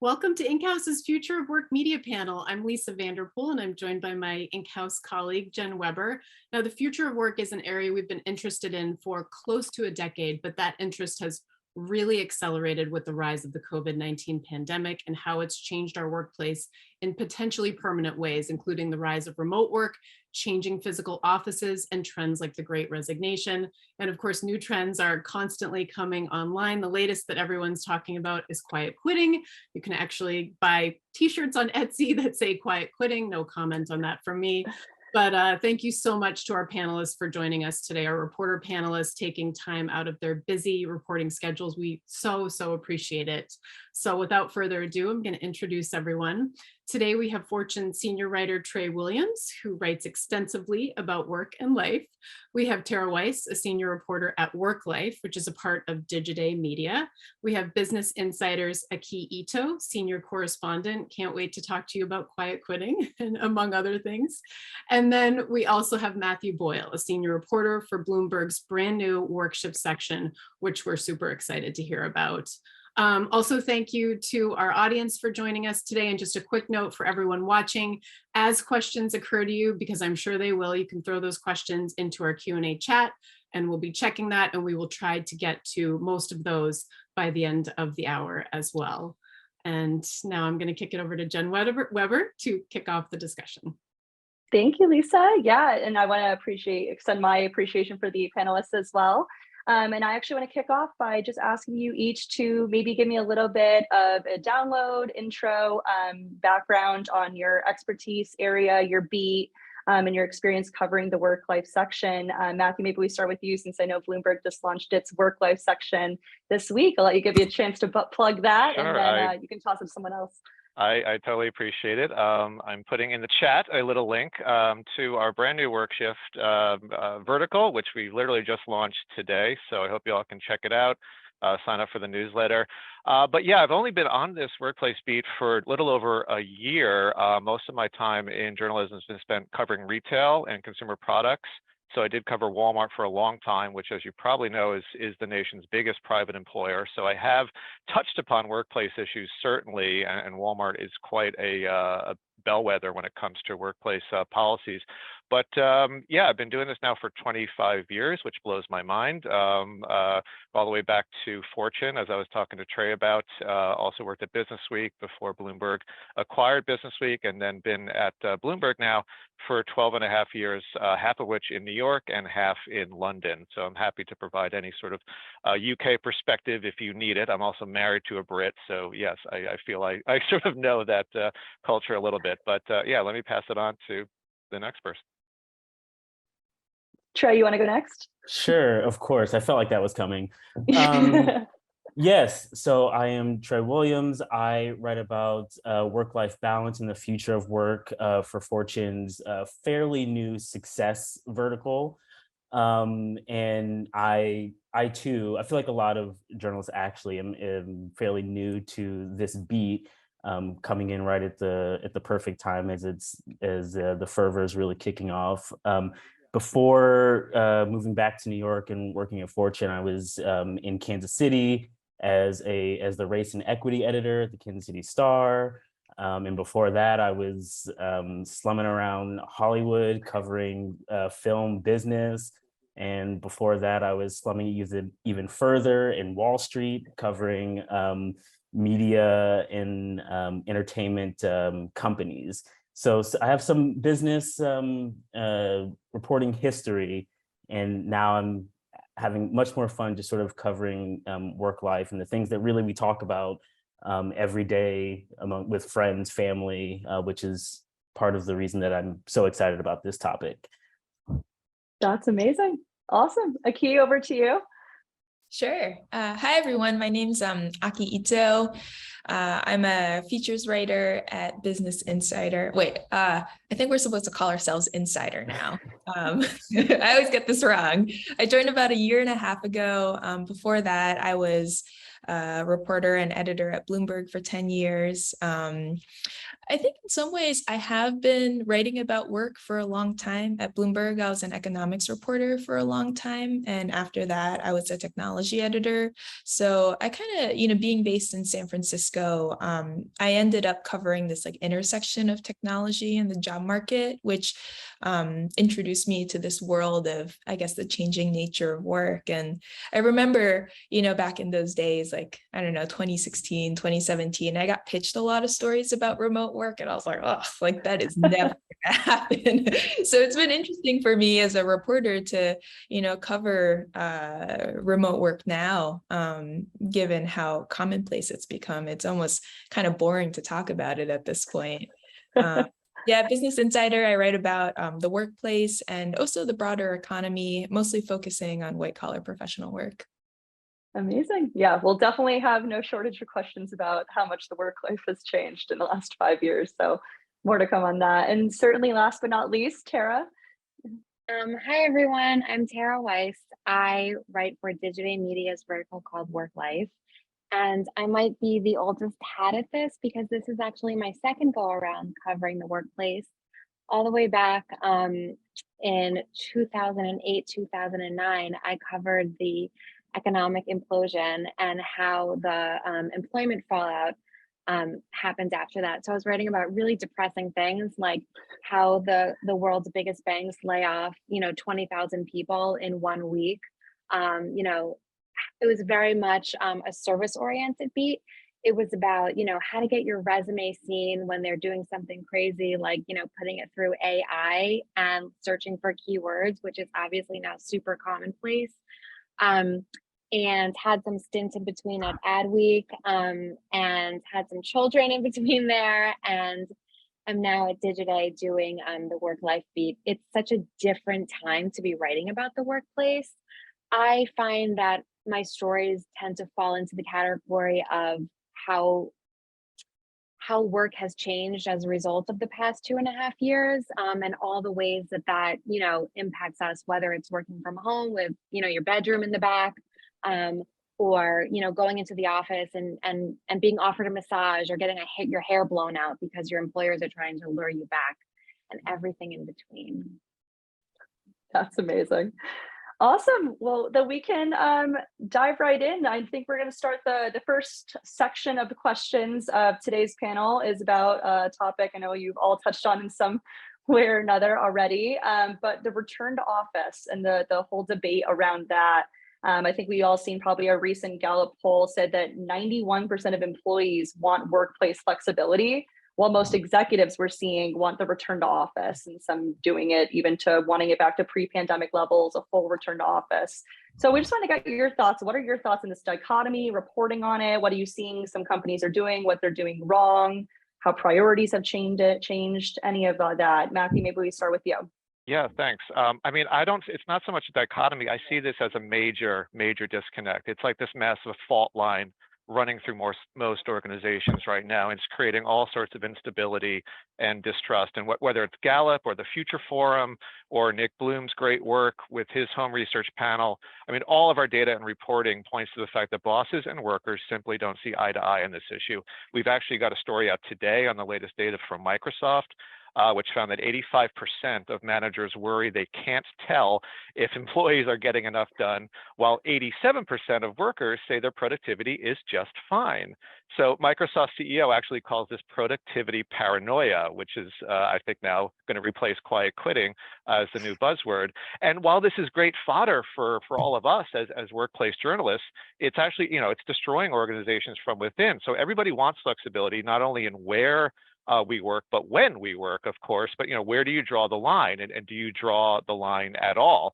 Welcome to Inkhouse's Future of Work Media Panel. I'm Lisa Vanderpool, and I'm joined by my Inkhouse colleague, Jen Weber. Now, the future of work is an area we've been interested in for close to a decade, but that interest has really accelerated with the rise of the COVID-19 pandemic and how it's changed our workplace in potentially permanent ways, including the rise of remote work, changing physical offices, and trends like the Great Resignation. And of course, new trends are constantly coming online. The latest that everyone's talking about is quiet quitting. You can actually buy t-shirts on Etsy that say quiet quitting. No comment on that from me. But thank you so much to our panelists for joining us today, our reporter panelists taking time out of their busy reporting schedules. We so appreciate it. So without further ado, I'm going to introduce everyone. Today we have Fortune senior writer Trey Williams, who writes extensively about work and life. We have Tara Weiss, a senior reporter at Work Life, which is a part of Digiday Media. We have Business Insider's Aki Ito, senior correspondent. Can't wait to talk to you about quiet quitting, and among other things. And then we also have Matthew Boyle, a senior reporter for Bloomberg's brand new Work Shift section, which we're super excited to hear about. Also, thank you to our audience for joining us today. And just a quick note for everyone watching, as questions occur to you, because I'm sure they will, you can throw those questions into our Q&A chat, and we'll be checking that, and we will try to get to most of those by the end of the hour as well. And now I'm going to kick it over to Jen Weber to kick off the discussion. Thank you, Lisa. Yeah, and I want to extend my appreciation for the panelists as well. And I actually want to kick off by just asking you each to maybe give me a little bit of a download, intro, background on your expertise area, your beat, and your experience covering the work-life section. Matthew, maybe we start with you since I know Bloomberg just launched its work-life section this week. I'll let you give you a chance to plug that, Sure, and then you can toss it to someone else. I totally appreciate it. I'm putting in the chat a little link to our brand new Work Shift vertical, which we literally just launched today. So I hope you all can check it out, sign up for the newsletter. But yeah, I've only been on this workplace beat for a little over a year. Most of my time in journalism has been spent covering retail and consumer products. So I did cover Walmart for a long time, which, as you probably know, is the nation's biggest private employer. So I have touched upon workplace issues, certainly, and Walmart is quite a bellwether when it comes to workplace policies. But yeah, I've been doing this now for 25 years, which blows my mind, all the way back to Fortune, as I was talking to Trey about. Also worked at Business Week before Bloomberg acquired Business Week, and then been at Bloomberg now for 12 and a half years, half of which in New York and half in London. So I'm happy to provide any sort of UK perspective if you need it. I'm also married to a Brit, so yes, I feel I sort of know that culture a little bit. But yeah, let me pass it on to the next person. Trey, you want to go next? Sure, of course. I felt like that was coming. Yes, so I am Trey Williams. I write about work-life balance and the future of work for Fortune's fairly new success vertical. And I too, I feel like a lot of journalists actually am fairly new to this beat, coming in right at the perfect time as the fervor is really kicking off. Before moving back to New York and working at Fortune, I was in Kansas City as the race and equity editor at the Kansas City Star. And before that, I was slumming around Hollywood covering film business. And before that, I was slumming even further in Wall Street covering media and entertainment companies. So I have some business reporting history, and now I'm having much more fun just sort of covering work life and the things that really we talk about every day with friends, family, which is part of the reason that I'm so excited about this topic. That's amazing. Awesome. Aki, over to you. Sure. Hi, everyone. My name's Aki Ito. I'm a features writer at Business Insider. Wait, I think we're supposed to call ourselves Insider now. I always get this wrong. I joined about a year and a half ago. Before that, I was a reporter and editor at Bloomberg for 10 years. I think in some ways I have been writing about work for a long time. At Bloomberg, I was an economics reporter for a long time. And after that, I was a technology editor. So I kind of, being based in San Francisco, Cisco, I ended up covering this like intersection of technology and the job market, which introduced me to this world of, I guess, the changing nature of work. And I remember, back in those days, like, I don't know, 2016, 2017, I got pitched a lot of stories about remote work, and I was like, oh, like that is never gonna happen. So it's been interesting for me as a reporter to, cover remote work now, given how commonplace it's become. It's almost kind of boring to talk about it at this point. Yeah, Business Insider, I write about the workplace and also the broader economy, mostly focusing on white collar professional work. Amazing. Yeah, we'll definitely have no shortage of questions about how much the work life has changed in the last 5 years. So more to come on that. And certainly last but not least, Tara. Hi, everyone. I'm Tara Weiss. I write for Digiday Media's vertical called Work Life. And I might be the oldest hat at this because this is actually my second go around covering the workplace. All the way back in 2008, 2009, I covered the economic implosion and how the employment fallout happened after that. So I was writing about really depressing things like how the world's biggest banks lay off, 20,000 people in 1 week. It was very much a service oriented beat. It was about, how to get your resume seen when they're doing something crazy, like, putting it through AI and searching for keywords, which is obviously now super commonplace. And had some stints in between at Adweek, and had some children in between there. And I'm now at Digiday doing the work life beat. It's such a different time to be writing about the workplace. I find that my stories tend to fall into the category of how work has changed as a result of the past 2.5 years, and all the ways that impacts us, whether it's working from home with your bedroom in the back, or going into the office and being offered a massage, or getting your hair blown out because your employers are trying to lure you back, and everything in between. That's amazing. Awesome. Well, then we can dive right in. I think we're going to start the first section of the questions of today's panel is about a topic I know you've all touched on in some way or another already, but the return to office and the whole debate around that. I think we all seen probably a recent Gallup poll said that 91% of employees want workplace flexibility, while most executives we're seeing want the return to office, and some doing it even to wanting it back to pre-pandemic levels, a full return to office. So we just want to get your thoughts. What are your thoughts on this dichotomy, reporting on it? What are you seeing some companies are doing, what they're doing wrong, how priorities have changed, any of that? Matthew, maybe we start with you. Yeah, thanks. It's not so much a dichotomy. I see this as a major disconnect. It's like this massive fault line running through most organizations right now. And it's creating all sorts of instability and distrust. And whether it's Gallup or the Future Forum or Nick Bloom's great work with his home research panel, all of our data and reporting points to the fact that bosses and workers simply don't see eye to eye on this issue. We've actually got a story out today on the latest data from Microsoft, which found that 85% of managers worry they can't tell if employees are getting enough done, while 87% of workers say their productivity is just fine. So Microsoft CEO actually calls this productivity paranoia, which is, I think, now going to replace quiet quitting as the new buzzword. And while this is great fodder for all of us as workplace journalists, it's actually, it's destroying organizations from within. So everybody wants flexibility, not only in where we work, but when we work, of course. But where do you draw the line, and do you draw the line at all?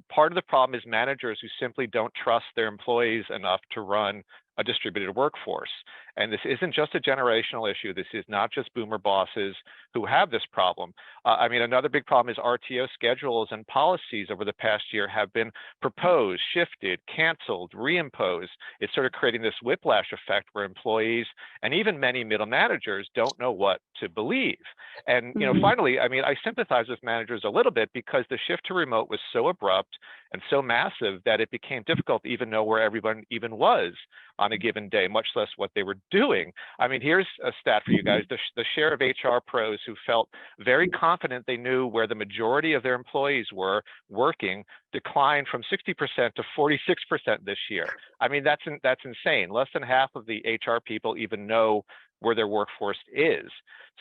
Part of the problem is managers who simply don't trust their employees enough to run a distributed workforce. And this isn't just a generational issue. This is not just boomer bosses who have this problem. Another big problem is RTO schedules and policies over the past year have been proposed, shifted, canceled, reimposed. It's sort of creating this whiplash effect where employees and even many middle managers don't know what to believe. And finally, I sympathize with managers a little bit because the shift to remote was so abrupt and so massive that it became difficult to even know where everyone even was on a given day, much less what they were doing. I mean, here's a stat for you guys. The share of HR pros who felt very confident they knew where the majority of their employees were working declined from 60% to 46% this year. I mean, that's insane. Less than half of the HR people even know where their workforce is.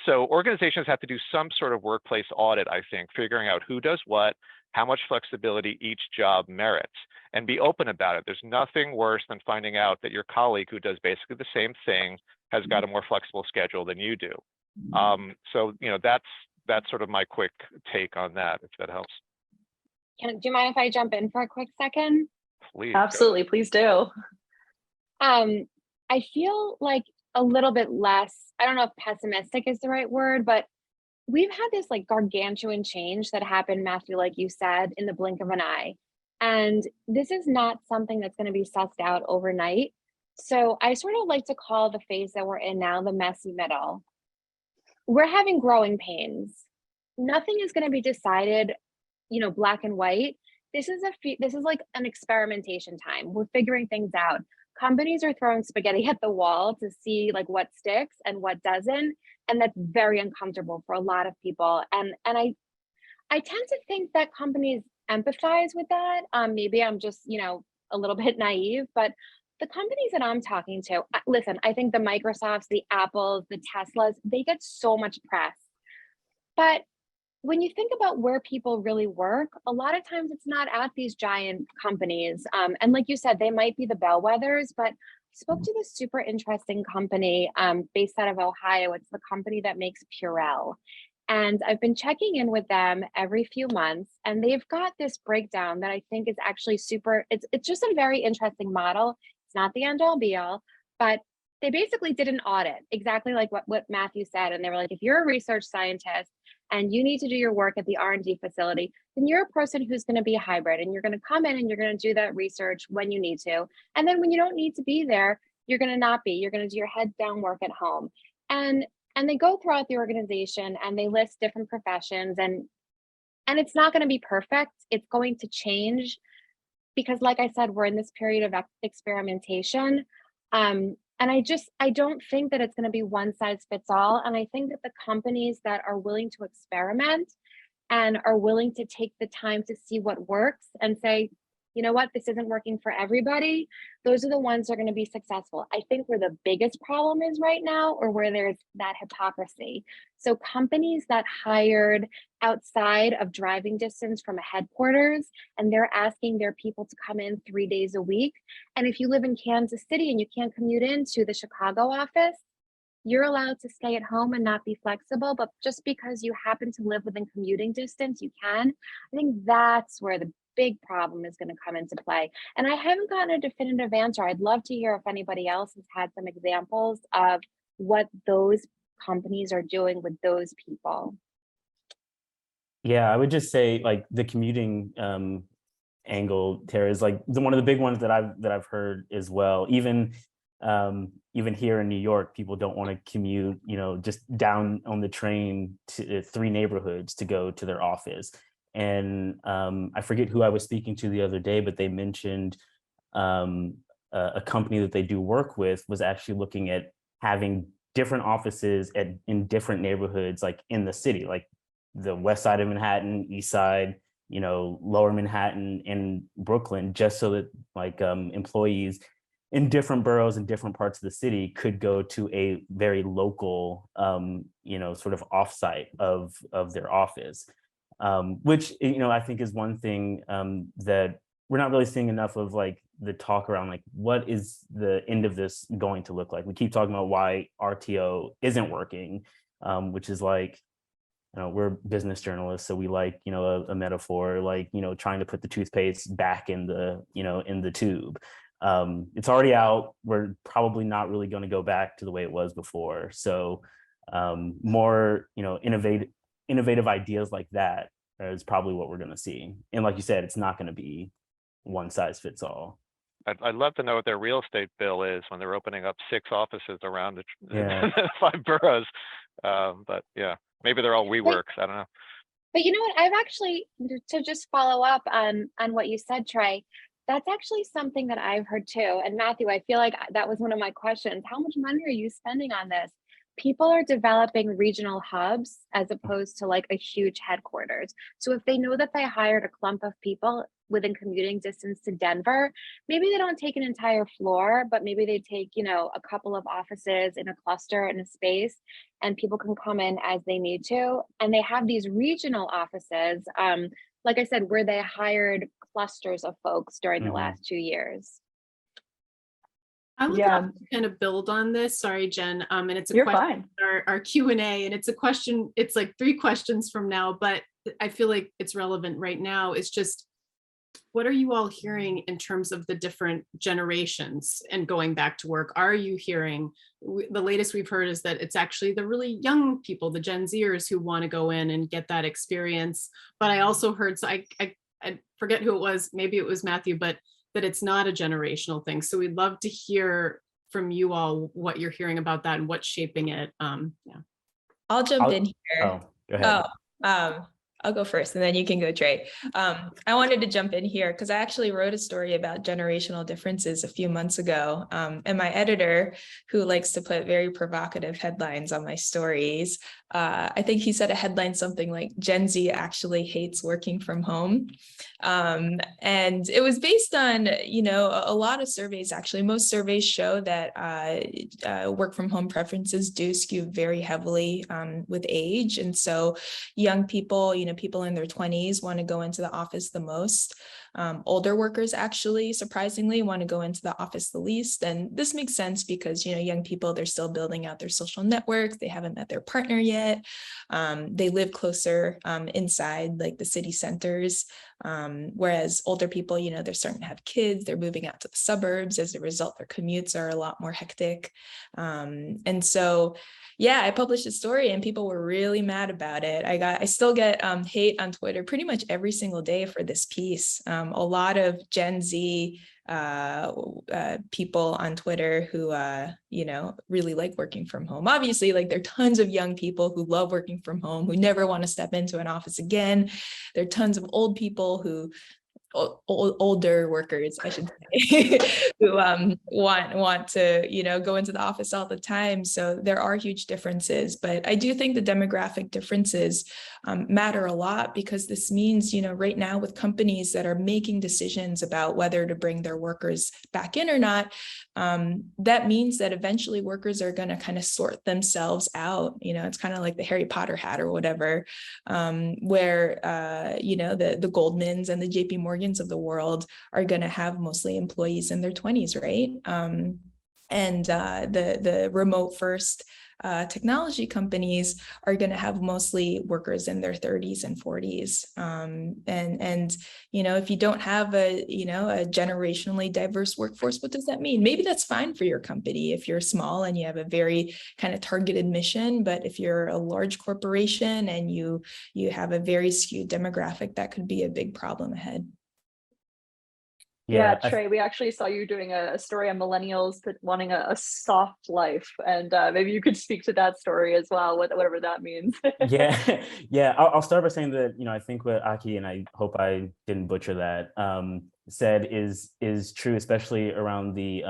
So organizations have to do some sort of workplace audit, I think, figuring out who does what, how much flexibility each job merits, and be open about it. There's nothing worse than finding out that your colleague who does basically the same thing has got a more flexible schedule than you do. So, you know, that's sort of my quick take on that, if that helps. Do you mind if I jump in for a quick second? Please. Absolutely, please do. I feel like a little bit less, I don't know if pessimistic is the right word, but we've had this like gargantuan change that happened, Matthew, like you said, in the blink of an eye. And this is not something that's going to be sussed out overnight. So I sort of like to call the phase that we're in now the messy middle. We're having growing pains. Nothing is going to be decided, you know, black and white. This is like an experimentation time. We're figuring things out. Companies are throwing spaghetti at the wall to see like what sticks and what doesn't, and that's very uncomfortable for a lot of people. And I tend to think that companies empathize with that. Maybe I'm just, you know, a little bit naive, but the companies that I'm talking to, listen, I think the Microsofts, the Apples, the Teslas, they get so much press. But when you think about where people really work, a lot of times it's not at these giant companies. And like you said, they might be the bellwethers, but I spoke to this super interesting company based out of Ohio. It's the company that makes Purell. And I've been checking in with them every few months, and they've got this breakdown that I think is actually super, it's just a very interesting model. It's not the end all be all, but they basically did an audit, exactly like what Matthew said. And they were like, if you're a research scientist and you need to do your work at the R&D facility, then you're a person who's going to be a hybrid, and you're going to come in and you're going to do that research when you need to. And then when you don't need to be there, you're going to not be. You're going to do your head down work at home. And they go throughout the organization and they list different professions, and it's not going to be perfect. It's going to change because, like I said, we're in this period of experimentation. And I don't think that it's going to be one size fits all. And I think that the companies that are willing to experiment and are willing to take the time to see what works and say, you know what, this isn't working for everybody, those are the ones that are going to be successful. I think where the biggest problem is right now, or where there's that hypocrisy. So companies that hired outside of driving distance from a headquarters, and they're asking their people to come in 3 days a week. And if you live in Kansas City and you can't commute into the Chicago office, you're allowed to stay at home and not be flexible, but just because you happen to live within commuting distance, you can. I think that's where the big problem is going to come into play. And I haven't gotten a definitive answer. I'd love to hear if anybody else has had some examples of what those companies are doing with those people. Yeah, I would just say like the commuting angle, Tara, is like one of the big ones that I've heard as well. Even here in New York, people don't want to commute, you know, just down on the train to 3 neighborhoods to go to their office. And I forget who I was speaking to the other day, but they mentioned a company that they do work with was actually looking at having different offices in different neighborhoods, like in the city, like the west side of Manhattan, east side, you know, lower Manhattan and Brooklyn, just so that like employees in different boroughs and different parts of the city could go to a very local, you know, sort of offsite of their office. Which, you know, I think is one thing that we're not really seeing enough of, like the talk around like what is the end of this going to look like. We keep talking about why RTO isn't working, which is like, you know, we're business journalists, so we like, you know, a metaphor, like, you know, trying to put the toothpaste back in the, you know, in the tube. It's already out. We're probably not really going to go back to the way it was before. So more, you know, innovative ideas like that is probably what we're going to see. And like you said, it's not going to be one size fits all. I'd love to know what their real estate bill is when they're opening up 6 offices around the Yeah. 5 boroughs. But yeah, maybe they're all WeWorks. I don't know. But you know what? I've actually, to just follow up on what you said, Trey, that's actually something that I've heard too. And Matthew, I feel like that was one of my questions. How much money are you spending on this? People are developing regional hubs as opposed to like a huge headquarters. So if they know that they hired a clump of people within commuting distance to Denver, maybe they don't take an entire floor, but maybe they take, you know, a couple of offices in a cluster in a space, and people can come in as they need to. And they have these regional offices, like I said, where they hired clusters of folks during the last 2 years. I would Yeah. love to kind of build on this. Sorry, Jen. And it's a You're question, fine. our Q&A, and it's a question, it's like 3 questions from now, but I feel like it's relevant right now. It's just, what are you all hearing in terms of the different generations and going back to work? Are you hearing, the latest we've heard is that it's actually the really young people, the Gen Zers, who want to go in and get that experience. But I also heard, so I forget who it was, maybe it was Matthew, but that it's not a generational thing. So we'd love to hear from you all what you're hearing about that and what's shaping it. Yeah. I'll jump in here. Oh, go ahead. I'll go first and then you can go, Trey. I wanted to jump in here because I actually wrote a story about generational differences a few months ago. And my editor, who likes to put very provocative headlines on my stories, I think he said a headline something like Gen Z actually hates working from home. And it was based on, you know, a lot of surveys, actually. Most surveys show that work from home preferences do skew very heavily with age. And so young people, you know, people in their 20s want to go into the office the most. Older workers actually, surprisingly, want to go into the office the least. And this makes sense because, you know, young people, they're still building out their social networks. They haven't met their partner yet. They live closer inside like the city centers. Whereas older people, you know, they're starting to have kids, they're moving out to the suburbs. As a result, their commutes are a lot more hectic. And so, yeah, I published a story and people were really mad about it. I still get hate on Twitter pretty much every single day for this piece. A lot of Gen Z people on Twitter who, you know, really like working from home. Obviously, like there are tons of young people who love working from home, who never want to step into an office again. There are tons of old people who, older workers, I should say, who want to, you know, go into the office all the time. So there are huge differences, but I do think the demographic differences matter a lot because this means, you know, right now with companies that are making decisions about whether to bring their workers back in or not, that means that eventually workers are going to kind of sort themselves out. You know, it's kind of like the Harry Potter hat or whatever, where, you know, the Goldmans and the JP Morgans of the world are going to have mostly employees in their 20s, right? And the remote first technology companies are going to have mostly workers in their 30s and 40s. And you know, if you don't have a, you know, a generationally diverse workforce, what does that mean? Maybe that's fine for your company if you're small and you have a very kind of targeted mission, but if you're a large corporation and you have a very skewed demographic, that could be a big problem ahead. Yeah, Trey, we actually saw you doing a story on millennials wanting a soft life, and maybe you could speak to that story as well, whatever that means. yeah. I'll start by saying that, you know, I think what Aki, and I hope I didn't butcher that, said is true, especially around the,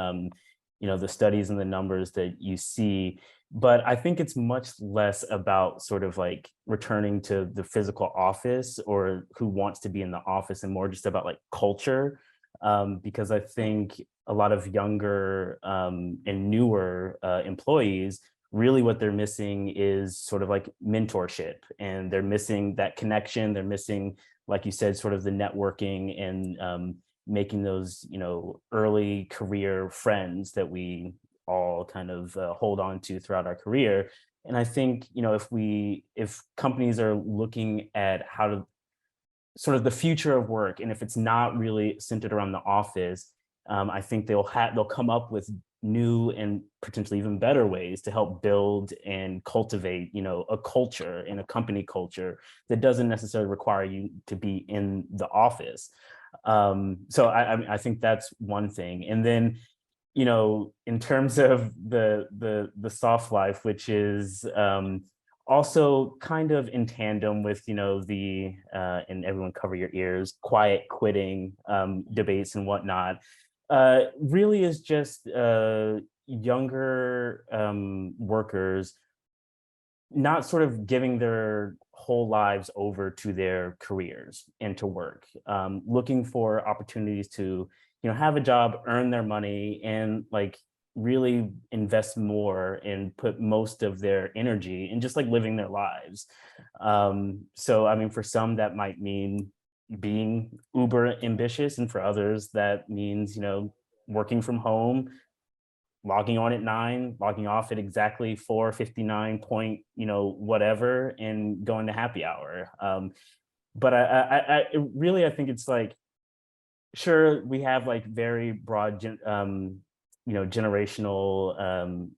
you know, the studies and the numbers that you see. But I think it's much less about sort of like returning to the physical office or who wants to be in the office, and more just about like culture. Because I think a lot of younger and newer employees, really what they're missing is sort of like mentorship, and they're missing that connection. They're missing, like you said, sort of the networking and making those, you know, early career friends that we all kind of hold on to throughout our career. And I think, you know, if companies are looking at how to sort of the future of work, and if it's not really centered around the office, I think they'll come up with new and potentially even better ways to help build and cultivate, you know, a culture and a company culture that doesn't necessarily require you to be in the office. So I think that's one thing. And then, you know, in terms of the soft life, which is also kind of in tandem with, the, and everyone cover your ears, quiet quitting debates and whatnot, really is just younger workers not sort of giving their whole lives over to their careers and to work, looking for opportunities to, have a job, earn their money, and like really invest more and put most of their energy in just like living their lives. So, I mean, for some that might mean being uber ambitious, and for others that means, working from home, logging on at 9, logging off at exactly 4:59 point, whatever, and going to happy hour. But I think it's like, sure, we have like very broad, generational,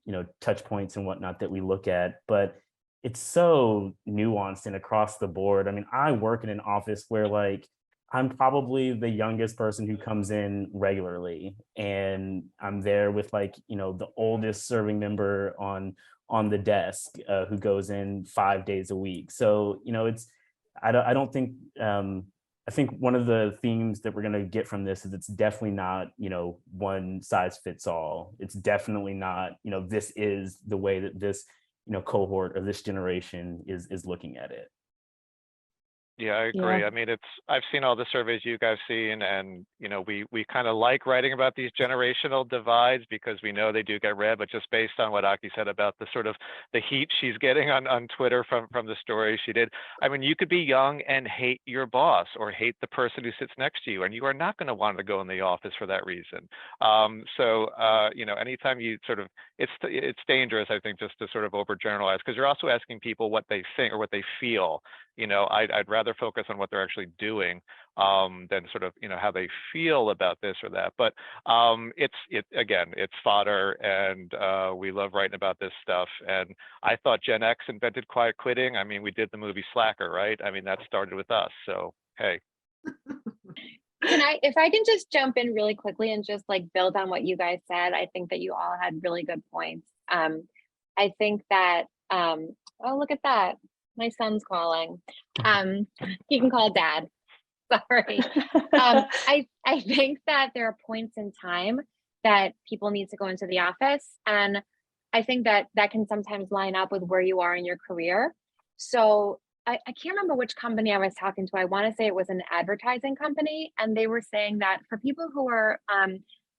touch points and whatnot that we look at, but it's so nuanced and across the board. I mean, I work in an office where like I'm probably the youngest person who comes in regularly, and I'm there with like, the oldest serving member on the desk, who goes in 5 days a week. So, I don't think, I think one of the themes that we're going to get from this is it's definitely not, one size fits all. It's definitely not, this is the way that this, cohort or this generation is looking at it. Yeah, I agree. Yeah. I mean, I've seen all the surveys you guys seen, and we kind of like writing about these generational divides because we know they do get read, but just based on what Aki said about the sort of the heat she's getting on Twitter from the story she did. I mean, you could be young and hate your boss or hate the person who sits next to you, and you are not going to want to go in the office for that reason. Anytime you sort of, it's dangerous, I think, just to sort of overgeneralize, because you're also asking people what they think or what they feel. I'd rather focus on what they're actually doing than sort of, how they feel about this or that. But it's fodder, and we love writing about this stuff. And I thought Gen X invented quiet quitting. I mean, we did the movie Slacker, right? I mean, that started with us. So, hey. If I can just jump in really quickly and just like build on what you guys said, I think that you all had really good points. I think that, oh, look at that. My son's calling. He can call dad. Sorry. I think that there are points in time that people need to go into the office. And I think that that can sometimes line up with where you are in your career. So I can't remember which company I was talking to. I want to say it was an advertising company. And they were saying that for people who are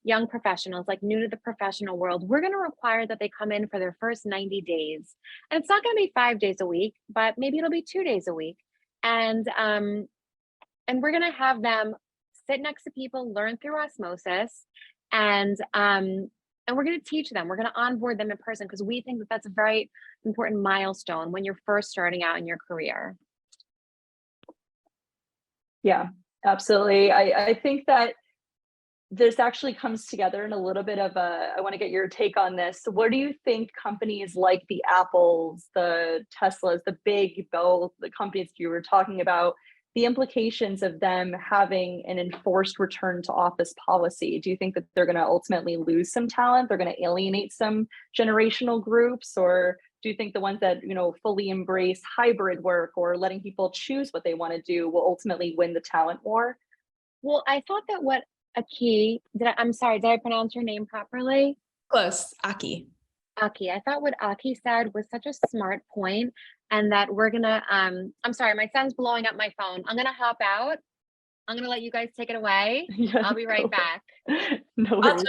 young professionals, like new to the professional world, we're going to require that they come in for their first 90 days. And it's not going to be 5 days a week, but maybe it'll be 2 days a week. And we're going to have them sit next to people, learn through osmosis, and we're going to teach them. We're going to onboard them in person because we think that that's a very important milestone when you're first starting out in your career. Yeah, absolutely. I think that this actually comes together in a little bit of I want to get your take on this. So what do you think companies like the Apples, the Teslas, the the companies you were talking about, the implications of them having an enforced return to office policy? Do you think that they're going to ultimately lose some talent? They're going to alienate some generational groups? Or do you think the ones that, fully embrace hybrid work or letting people choose what they want to do will ultimately win the talent war? Well, I thought that what I'm sorry, did I pronounce your name properly? Close, Aki. Aki, I thought what Aki said was such a smart point, and that we're gonna, I'm sorry, my son's blowing up my phone. I'm gonna hop out. I'm gonna let you guys take it away. Yeah, I'll be right back. No worries.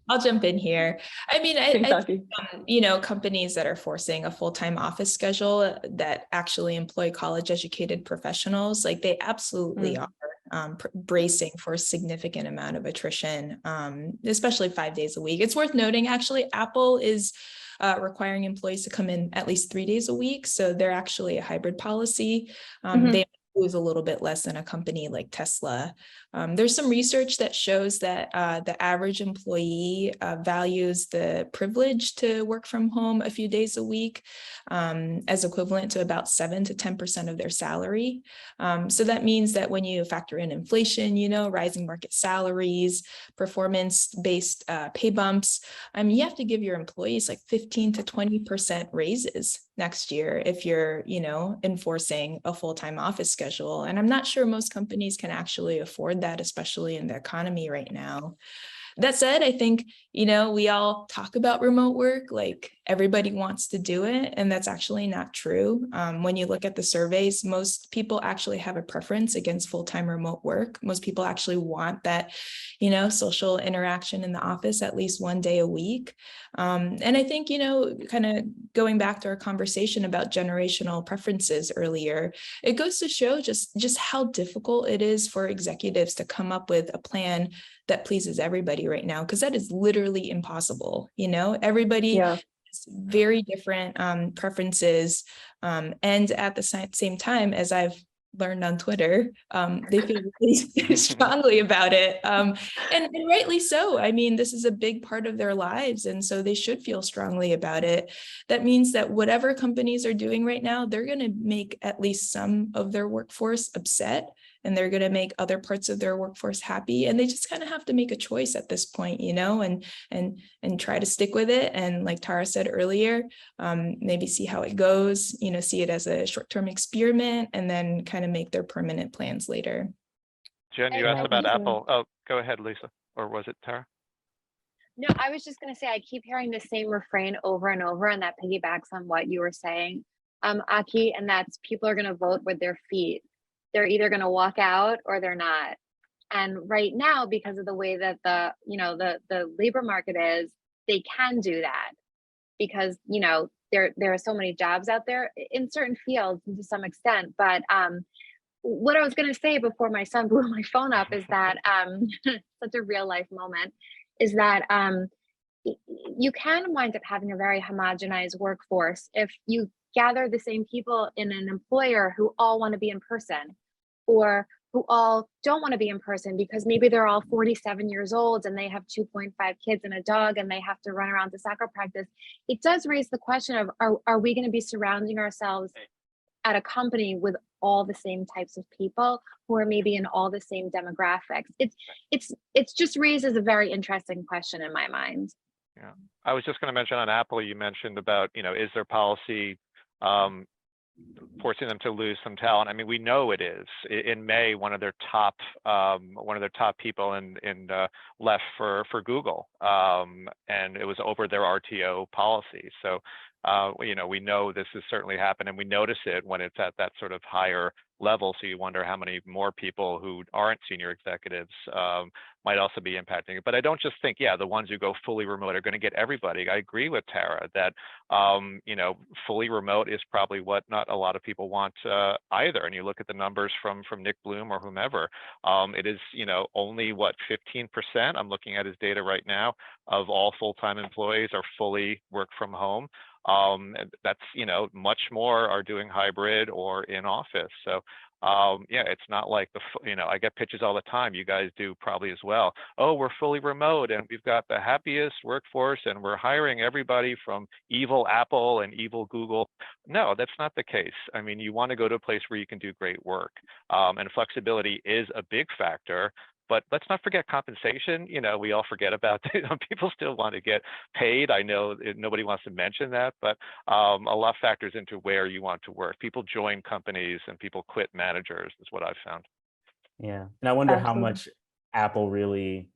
I'll jump in here. I mean, I Thanks, think, companies that are forcing a full-time office schedule that actually employ college-educated professionals, like they absolutely are bracing for a significant amount of attrition, especially 5 days a week. It's worth noting, actually, Apple is requiring employees to come in at least 3 days a week. So they're actually a hybrid policy. They lose a little bit less than a company like Tesla. There's some research that shows that the average employee values the privilege to work from home a few days a week as equivalent to about 7 to 10% of their salary. So that means that when you factor in inflation, rising market salaries, performance-based pay bumps, you have to give your employees like 15 to 20% raises. next year if you're, enforcing a full-time office schedule. And I'm not sure most companies can actually afford that, especially in the economy right now. That said, I think, we all talk about remote work, like everybody wants to do it, and that's actually not true. When you look at the surveys, most people actually have a preference against full-time remote work. Most people actually want that, social interaction in the office at least one day a week. And I think, kind of going back to our conversation about generational preferences earlier, it goes to show just how difficult it is for executives to come up with a plan that pleases everybody right now, because that is literally impossible. Everybody has very different preferences, and at the same time, as I've learned on Twitter, they feel really strongly about it, and rightly so. I mean, this is a big part of their lives, and so they should feel strongly about it. That means that whatever companies are doing right now, they're going to make at least some of their workforce upset, and they're going to make other parts of their workforce happy. And they just kind of have to make a choice at this point, and try to stick with it. And like Tara said earlier, maybe see how it goes, see it as a short-term experiment, and then kind of make their permanent plans later. Jen, you asked about Apple. Oh, go ahead, Lisa. Or was it Tara? No, I was just going to say, I keep hearing the same refrain over and over, and that piggybacks on what you were saying, Aki, and that's people are going to vote with their feet. They're either going to walk out or they're not. And right now, because of the way that the labor market is, they can do that because, there are so many jobs out there in certain fields to some extent. But what I was going to say before my son blew my phone up is that such a real life moment is that you can wind up having a very homogenized workforce if you gather the same people in an employer who all want to be in person, or who all don't want to be in person because maybe they're all 47 years old and they have 2.5 kids and a dog and they have to run around to soccer practice. It does raise the question of, are we going to be surrounding ourselves at a company with all the same types of people who are maybe in all the same demographics? It's just raises a very interesting question in my mind. Yeah, I was just going to mention on Apple, you mentioned about, is there policy forcing them to lose some talent? I mean, we know it is. In May, one of their top people in left for Google, and it was over their RTO policy. So, we know this has certainly happened, and we notice it when it's at that sort of higher level. So you wonder how many more people who aren't senior executives might also be impacting it. But I don't just think, the ones who go fully remote are going to get everybody. I agree with Tara that, fully remote is probably what not a lot of people want either. And you look at the numbers from Nick Bloom or whomever, it is, only 15%, I'm looking at his data right now, of all full-time employees are fully work from home. That's, much more are doing hybrid or in office. So, it's not like I get pitches all the time. You guys do probably as well. Oh, we're fully remote and we've got the happiest workforce and we're hiring everybody from evil Apple and evil Google. No, that's not the case. I mean, you want to go to a place where you can do great work, and flexibility is a big factor. But let's not forget compensation. We all forget about that. People still want to get paid. I know nobody wants to mention that, but a lot factors into where you want to work. People join companies and people quit managers is what I've found. Yeah, and I wonder Absolutely. how much Apple really,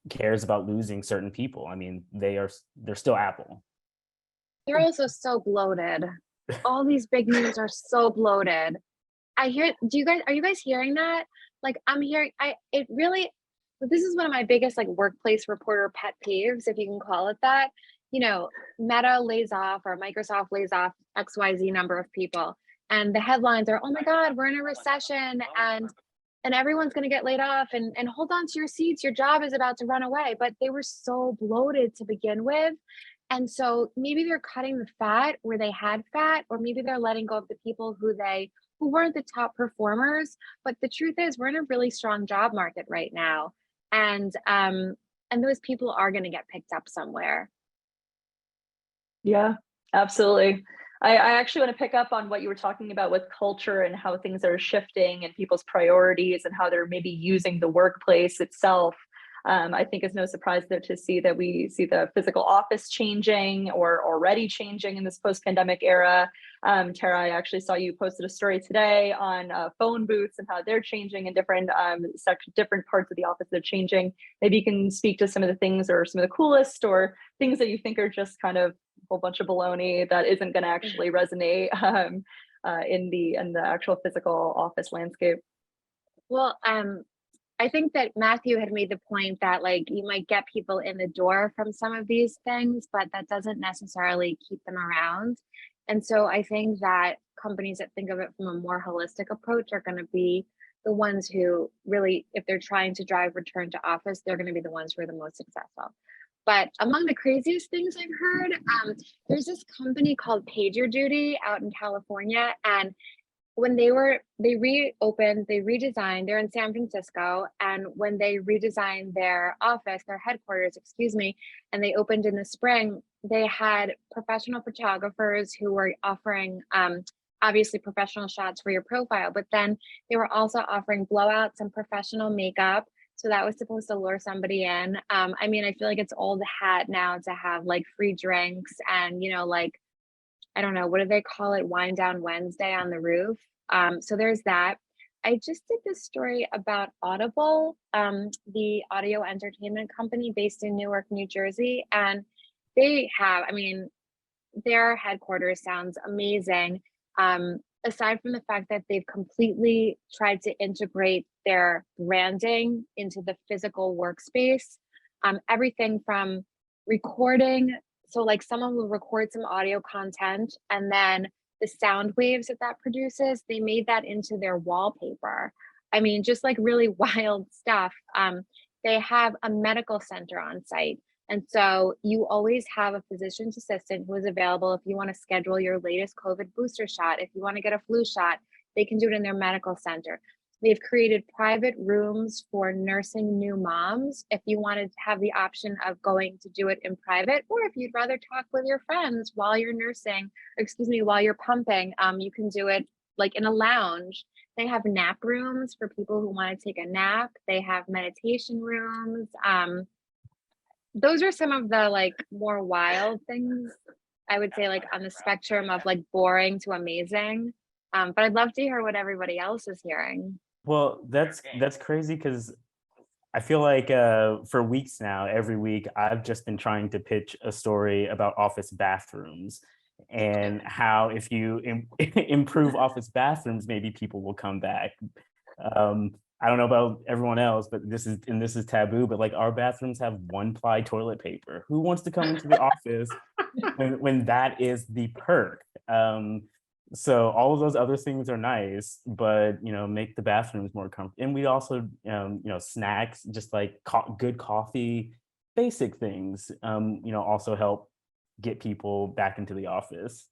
cares about losing certain people. I mean, they're still Apple. They're also so bloated. All these big names are so bloated. Are you guys hearing that? Like I'm hearing, this is one of my biggest workplace reporter pet peeves, if you can call it that. Meta lays off or Microsoft lays off XYZ number of people. And the headlines are, oh my God, we're in a recession and everyone's going to get laid off and hold on to your seats. Your job is about to run away. But they were so bloated to begin with. And so maybe they're cutting the fat where they had fat, or maybe they're letting go of the people who weren't the top performers. But the truth is we're in a really strong job market right now. And those people are going to get picked up somewhere. Yeah, absolutely. I actually want to pick up on what you were talking about with culture and how things are shifting and people's priorities and how they're maybe using the workplace itself I think it's no surprise there to see that we see the physical office changing or already changing in this post-pandemic era. Tara, I actually saw you posted a story today on phone booths and how they're changing in different different parts of the office. They're changing. Maybe you can speak to some of the things or some of the coolest or things that you think are just kind of a whole bunch of baloney that isn't going to actually resonate in the actual physical office landscape. Well, I think that Matthew had made the point that like you might get people in the door from some of these things, but that doesn't necessarily keep them around. And so I think that companies that think of it from a more holistic approach are going to be the ones who really, if they're trying to drive return to office, they're going to be the ones who are the most successful. But among the craziest things I've heard, there's this company called PagerDuty out in California, and when they reopened, they redesigned, they're in San Francisco. And when they redesigned their office, their headquarters, excuse me, and they opened in the spring, they had professional photographers who were offering obviously professional shots for your profile, but then they were also offering blowouts and professional makeup. So that was supposed to lure somebody in. I mean, I feel like it's old hat now to have like free drinks and, you know, like, I don't know, what do they call it? Wine Down Wednesday on the roof. So there's that. I just did this story about Audible, the audio entertainment company based in Newark, New Jersey. And they have, I mean, their headquarters sounds amazing. Aside from the fact that they've completely tried to integrate their branding into the physical workspace, everything from recording. So like someone will record some audio content and then the sound waves that produces, they made that into their wallpaper. I mean, just like really wild stuff. They have a medical center on site. And so you always have a physician's assistant who is available if you want to schedule your latest COVID booster shot. If you want to get a flu shot, they can do it in their medical center. They've created private rooms for nursing new moms if you want to have the option of going to do it in private, or if you'd rather talk with your friends while you're nursing, or excuse me, while you're pumping, you can do it like in a lounge. They have nap rooms for people who want to take a nap. They have meditation rooms. Those are some of the like more wild things, I would say, like on the spectrum of like boring to amazing. But I'd love to hear what everybody else is hearing. Well, that's crazy because I feel like for weeks now, every week, I've just been trying to pitch a story about office bathrooms and how if you improve office bathrooms, maybe people will come back. I don't know about everyone else, but this is taboo, but like our bathrooms have 1-ply toilet paper. Who wants to come into the office when that is the perk? So all of those other things are nice, but you know, make the bathrooms more comfortable. And we also, you know, snacks, just like good coffee, basic things, you know, also help get people back into the office.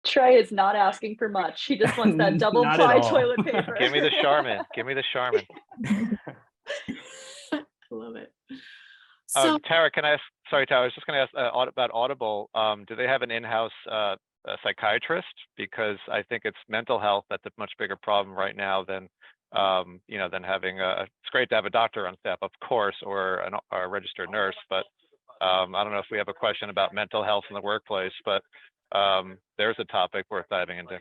Trey is not asking for much. He just wants that double Not ply at all. toilet paper. Give me the Charmin. Give me the Charmin. I love it. So Tara, can I ask? Sorry, Tara. I was just going to ask about Audible. Do they have an in-house psychiatrist? Because I think it's mental health that's a much bigger problem right now than you know, than having a. It's great to have a doctor on staff, of course, or a registered nurse, but I don't know if we have a question about mental health in the workplace, but there's a topic worth diving into.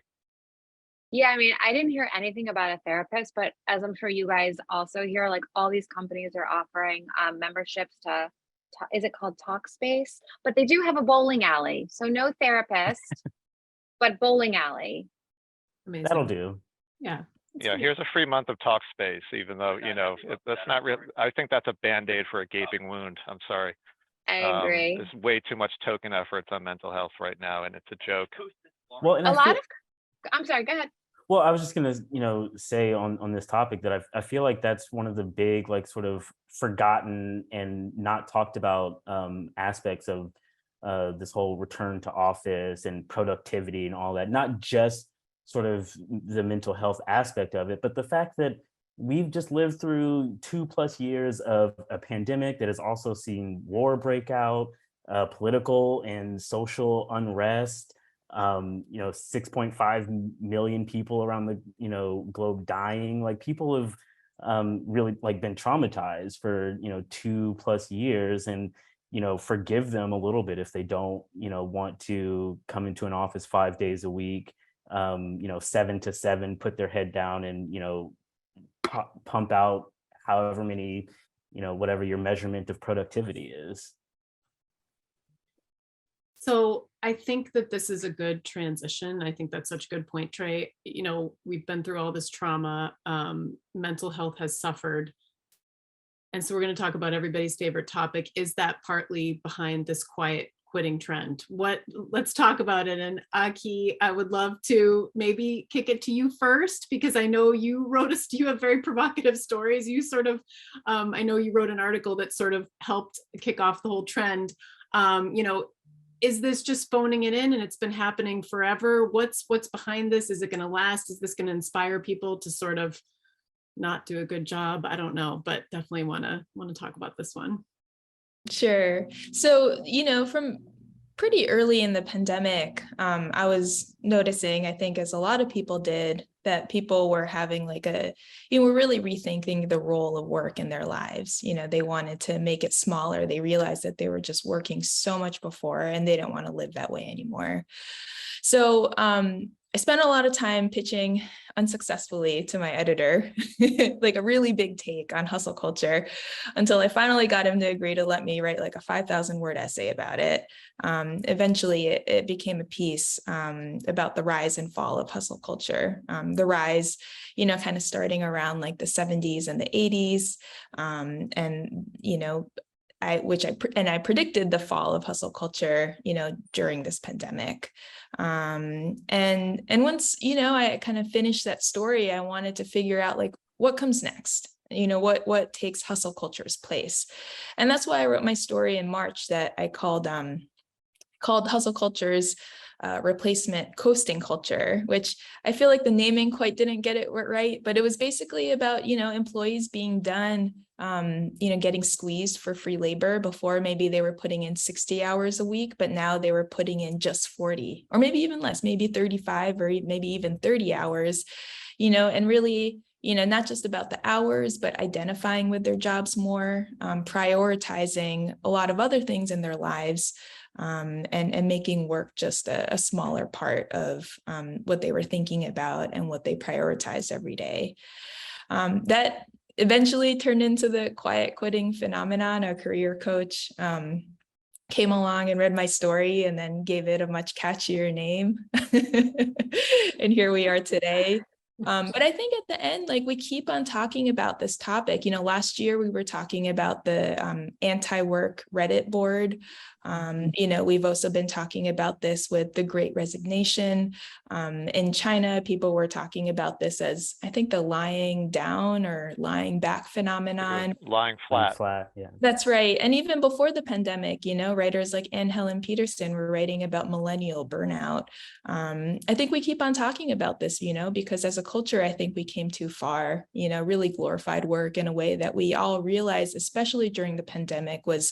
Yeah, I mean, I didn't hear anything about a therapist, but as I'm sure you guys also hear, like all these companies are offering memberships to, is it called Talkspace? But they do have a bowling alley. So no therapist, but bowling alley. amazing. That'll do. Yeah. Yeah, here's a free month of Talkspace, even though, you know, that's not real. I think that's a Band-Aid for a gaping wound. I'm sorry. I agree. There's way too much token efforts on mental health right now, and it's a joke. Well, and A lot of, I'm sorry, go ahead. Well, I was just gonna, you know, say on this topic that I feel like that's one of the big, like, sort of forgotten and not talked about aspects of this whole return to office and productivity and all that. Not just sort of the mental health aspect of it, but the fact that we've just lived through 2+ years of a pandemic that has also seen war breakout, political and social unrest. You know, 6.5 million people around the, you know, globe dying. Like people have really like been traumatized for 2+ years, and forgive them a little bit if they don't want to come into an office 5 days a week, 7 to 7, put their head down and pump out however many, whatever your measurement of productivity is. So I think that this is a good transition. I think that's such a good point, Trey. We've been through all this trauma. Mental health has suffered. And so we're going to talk about everybody's favorite topic. Is that partly behind this quiet quitting trend? Let's talk about it. And Aki, I would love to maybe kick it to you first, because I know you have very provocative stories. You sort of, I know you wrote an article that sort of helped kick off the whole trend. Is this just phoning it in and it's been happening forever? What's behind this? Is it going to last? Is this going to inspire people to sort of not do a good job? I don't know, but definitely want to talk about this one. Sure. So, from pretty early in the pandemic, I was noticing, I think as a lot of people did, that people were having were really rethinking the role of work in their lives. They wanted to make it smaller. They realized that they were just working so much before and they don't want to live that way anymore. So I spent a lot of time pitching unsuccessfully to my editor, like a really big take on hustle culture, until I finally got him to agree to let me write like a 5,000-word essay about it. Eventually, it became a piece about the rise and fall of hustle culture. The rise, kind of starting around like the 70s and the 80s. I predicted the fall of hustle culture, during this pandemic. And once, I kind of finished that story, I wanted to figure out like what comes next, what takes hustle culture's place. And that's why I wrote my story in March that I called hustle culture's replacement coasting culture, which I feel like the naming quite didn't get it right, but it was basically about, employees being done, getting squeezed for free labor. Before, maybe they were putting in 60 hours a week, but now they were putting in just 40, or maybe even less, maybe 35 or maybe even 30 hours, and really, not just about the hours, but identifying with their jobs more, prioritizing a lot of other things in their lives, and making work just a smaller part of what they were thinking about and what they prioritized every day. That eventually turned into the quiet quitting phenomenon. A career coach came along and read my story and then gave it a much catchier name. And here we are today. But I think at the end, like we keep on talking about this topic. Last year we were talking about the anti-work Reddit board. We've also been talking about this with the Great Resignation. In China, people were talking about this as, I think, the lying down or lying back phenomenon. Lying flat. Yeah. That's right. And even before the pandemic, writers like Anne Helen Peterson were writing about millennial burnout. I think we keep on talking about this, because as a culture, I think we came too far, really glorified work in a way that we all realized, especially during the pandemic, was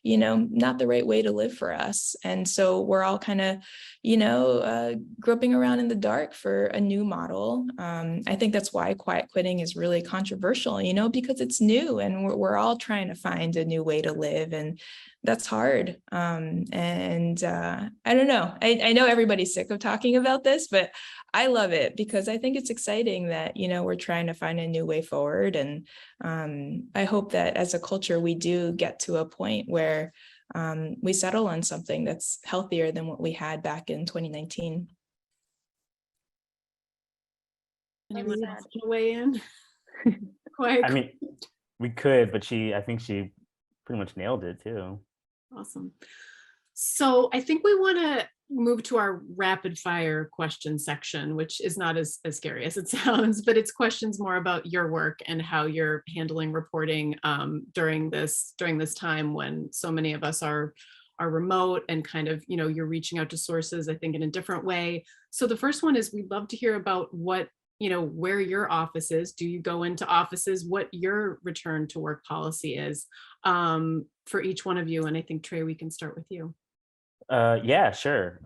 not the right way to live for us. And so we're all kind of, groping around in the dark for a new model. I think that's why quiet quitting is really controversial, because it's new and we're all trying to find a new way to live. And that's hard. I don't know. I know everybody's sick of talking about this, but I love it because I think it's exciting that, we're trying to find a new way forward. And I hope that as a culture, we do get to a point where we settle on something that's healthier than what we had back in 2019. Anyone else want to weigh in? I mean, we could, but I think she pretty much nailed it too. Awesome. So I think we want to move to our rapid fire question section, which is not as scary as it sounds, but it's questions more about your work and how you're handling reporting during this time when so many of us are remote and kind of, you're reaching out to sources, I think, in a different way. So the first one is we'd love to hear about what, where your office is. Do you go into offices? What your return to work policy is for each one of you? And I think, Trey, we can start with you. Yeah, sure.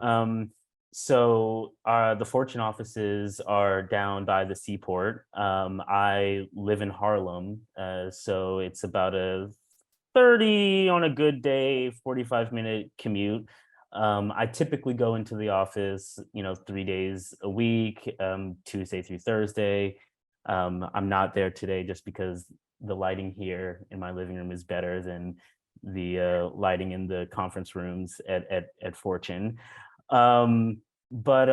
The Fortune offices are down by the seaport. I live in Harlem, so it's about a 30 on a good day, 45-minute commute. I typically go into the office, 3 days a week, Tuesday through Thursday. I'm not there today just because the lighting here in my living room is better than the lighting in the conference rooms at Fortune. But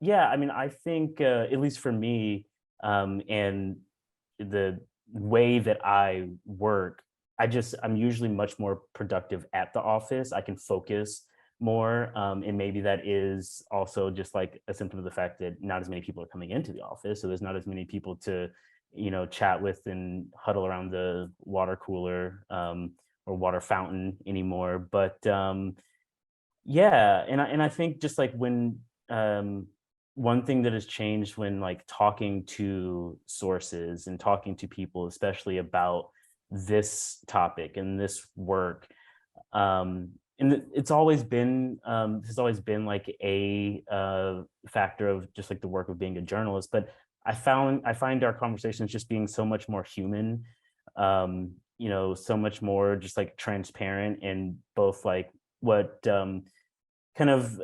yeah, I mean, I think at least for me, and the way that I work, I'm usually much more productive at the office. I can focus more, and maybe that is also just like a symptom of the fact that not as many people are coming into the office, so there's not as many people to chat with and huddle around the water cooler, or water fountain anymore. But yeah, and I think just like when one thing that has changed when like talking to sources and talking to people, especially about this topic and this work, it's always been has always been like a factor of just like the work of being a journalist. But I find our conversations just being so much more human, so much more just like transparent, and both like what kind of